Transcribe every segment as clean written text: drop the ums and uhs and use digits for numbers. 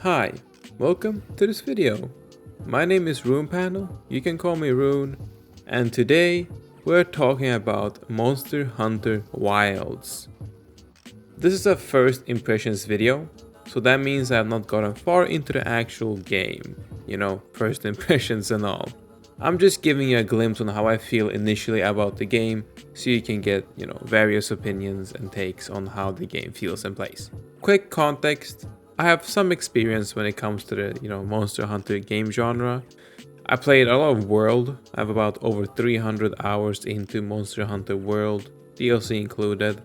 Hi, welcome to this video. My name is Runepanel, you can call me Rune, and today we're talking about Monster Hunter Wilds. This is a first impressions video, so that means I have not gotten far into the actual game, first impressions and all. I'm just giving you a glimpse on how I feel initially about the game, so you can get, various opinions and takes on how the game feels and plays. Quick context. I have some experience when it comes to the, Monster Hunter game genre. I played a lot of World. I have about over 300 hours into Monster Hunter World, DLC included.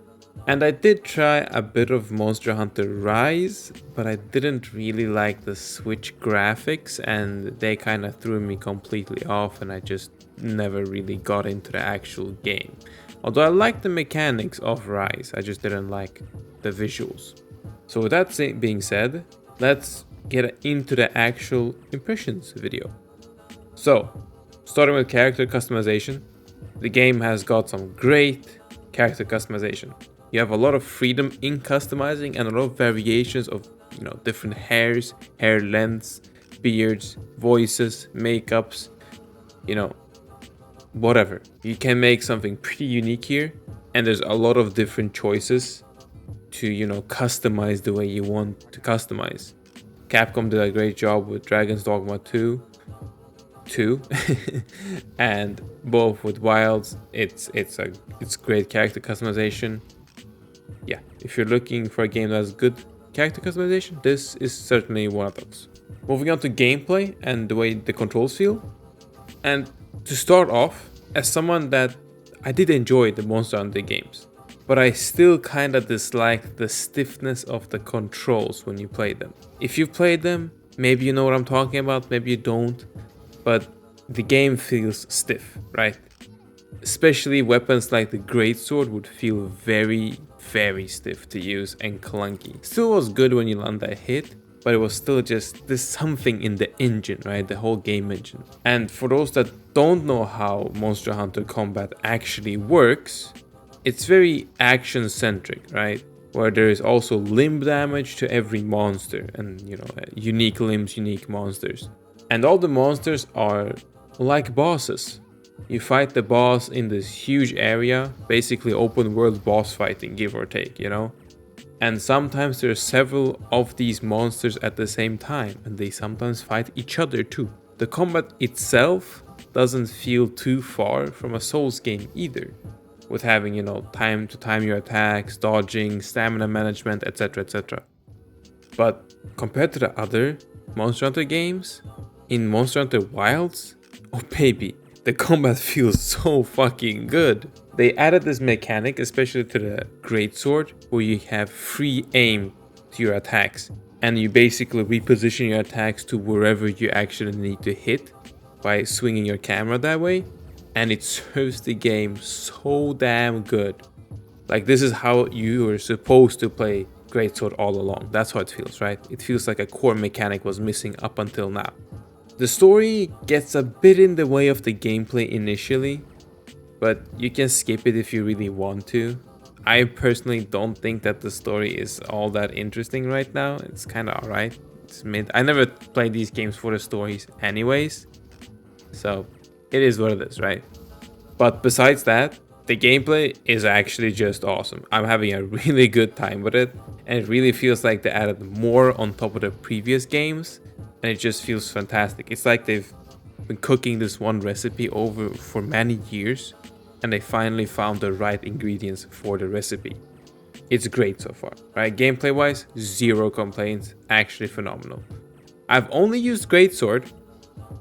And I did try a bit of Monster Hunter Rise, but I didn't really like the Switch graphics and they kind of threw me completely off and I just never really got into the actual game. Although I liked the mechanics of Rise, I just didn't like the visuals. So with that being said, let's get into the actual impressions video. So, starting with character customization, the game has got some great character customization. You have a lot of freedom in customizing and a lot of variations of, different hairs, hair lengths, beards, voices, makeups, whatever. You can make something pretty unique here, and there's a lot of different choices to customize the way you want to customize. Capcom did a great job with Dragon's Dogma 2 and both with Wilds. It's great character customization. Yeah, if you're looking for a game that has good character customization, this is certainly one of those. Moving on to gameplay and the way the controls feel. And to start off, as someone that I did enjoy the Monster Hunter games, but I still kinda dislike the stiffness of the controls when you play them. If you've played them, maybe you know what I'm talking about, maybe you don't, but the game feels stiff, right? Especially weapons like the greatsword would feel very, very stiff to use and clunky. Still was good when you land that hit, but it was still just, there's something in the engine, right? The whole game engine. And for those that don't know how Monster Hunter combat actually works, it's very action-centric, right? Where there is also limb damage to every monster and, unique limbs, unique monsters. And all the monsters are like bosses. You fight the boss in this huge area, basically open world boss fighting, give or take, And sometimes there are several of these monsters at the same time, and they sometimes fight each other too. The combat itself doesn't feel too far from a Souls game either, with having, time to time your attacks, dodging, stamina management, etc, etc. But compared to the other Monster Hunter games, in Monster Hunter Wilds, oh baby, the combat feels so fucking good. They added this mechanic, especially to the greatsword, where you have free aim to your attacks, and you basically reposition your attacks to wherever you actually need to hit by swinging your camera that way. And it serves the game so damn good. Like, this is how you are supposed to play greatsword all along. That's how it feels, right? It feels like a core mechanic was missing up until now. The story gets a bit in the way of the gameplay initially, but you can skip it if you really want to. I personally don't think that the story is all that interesting right now. It's kind of alright. It's mid. I never played these games for the stories anyways, so it is what it is, right? But besides that, the gameplay is actually just awesome. I'm having a really good time with it, and it really feels like they added more on top of the previous games, and it just feels fantastic. It's like they've been cooking this one recipe over for many years, and they finally found the right ingredients for the recipe. It's great so far, right? Gameplay wise, zero complaints, actually phenomenal. I've only used greatsword.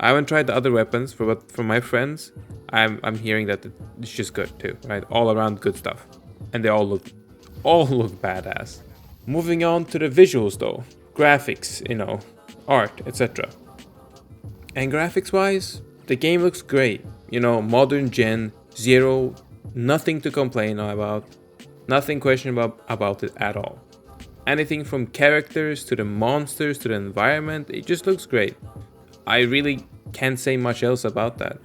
I haven't tried the other weapons, but from my friends, I'm hearing that it's just good too, right? All around good stuff, and they all look badass. Moving on to the visuals though, graphics, art, etc. And graphics wise, the game looks great. Modern gen, zero, nothing to complain about, nothing questionable about it at all. Anything from characters to the monsters to the environment, it just looks great. I really can't say much else about that.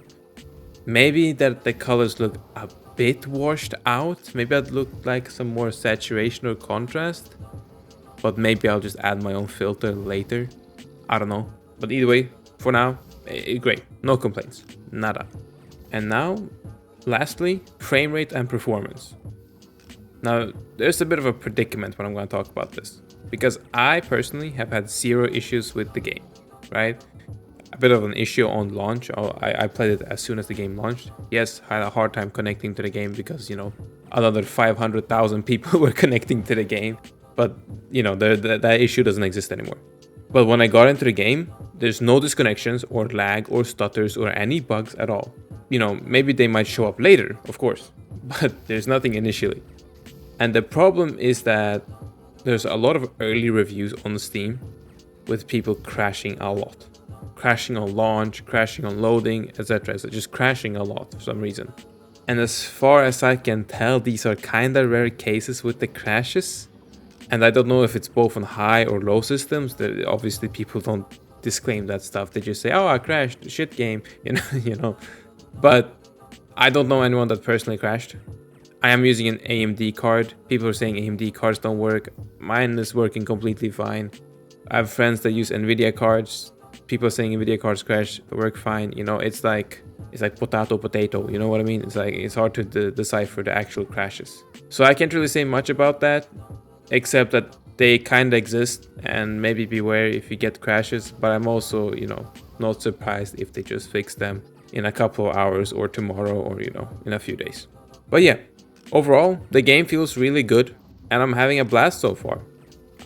Maybe that the colors look a bit washed out. Maybe I'd look like some more saturation or contrast. but maybe I'll just add my own filter later. I don't know. But either way, for now, great. No complaints. Nada. And now, lastly, frame rate and performance. Now, there's a bit of a predicament when I'm going to talk about this, because I personally have had 0 issues with the game, right? A bit of an issue on launch. I played it as soon as the game launched. Yes, I had a hard time connecting to the game because, you know, another 500,000 people were connecting to the game. But, you know, that issue doesn't exist anymore. But when I got into the game, there's no disconnections or lag or stutters or any bugs at all. You know, maybe they might show up later, of course, but there's nothing initially. And the problem is that there's a lot of early reviews on Steam with people crashing a lot. Crashing on launch, crashing on loading, etc. So just crashing a lot for some reason. And as far as I can tell, these are kinda rare cases with the crashes. And I don't know if it's both on high or low systems. Obviously people don't disclaim that stuff. They just say, oh, I crashed, shit game, you know. But I don't know anyone that personally crashed. I am using an AMD card. People are saying AMD cards don't work. Mine is working completely fine. I have friends that use NVIDIA cards. People are saying NVIDIA cards crash, work fine. You know, it's like potato, you know what I mean? It's hard to decipher the actual crashes. So I can't really say much about that, except that they kind of exist, and maybe beware if you get crashes. But I'm also, you know, not surprised if they just fix them in a couple of hours or tomorrow or, you know, in a few days. But yeah, overall, the game feels really good and I'm having a blast so far.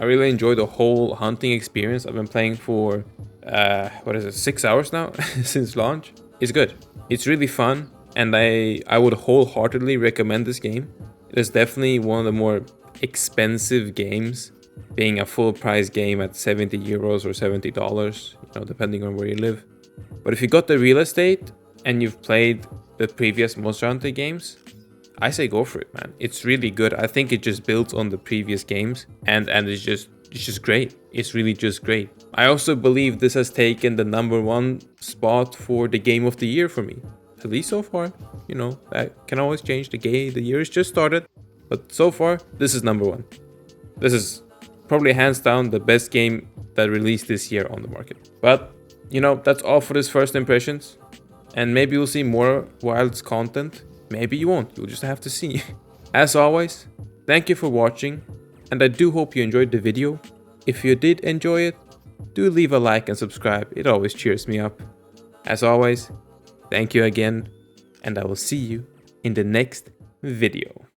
I really enjoy the whole hunting experience. I've been playing for, 6 hours now since launch. It's good. It's really fun, and I would wholeheartedly recommend this game. It is definitely one of the more expensive games, being a full price game at 70 euros or $70, you know, depending on where you live. But if you got the real estate and you've played the previous Monster Hunter games, I say go for it, man. It's really good. I think it just builds on the previous games, and it's just great. It's really just great. I also believe this has taken the #1 spot for the game of the year for me, at least so far. You know, that can always change. The year has just started, but so far this is #1. This is probably hands down the best game that released this year on the market. But you know, that's all for this first impressions, and maybe you'll see more Wilds content. Maybe you won't, you'll just have to see. As always, thank you for watching, and I do hope you enjoyed the video. If you did enjoy it, do leave a like and subscribe, it always cheers me up. As always, thank you again, and I will see you in the next video.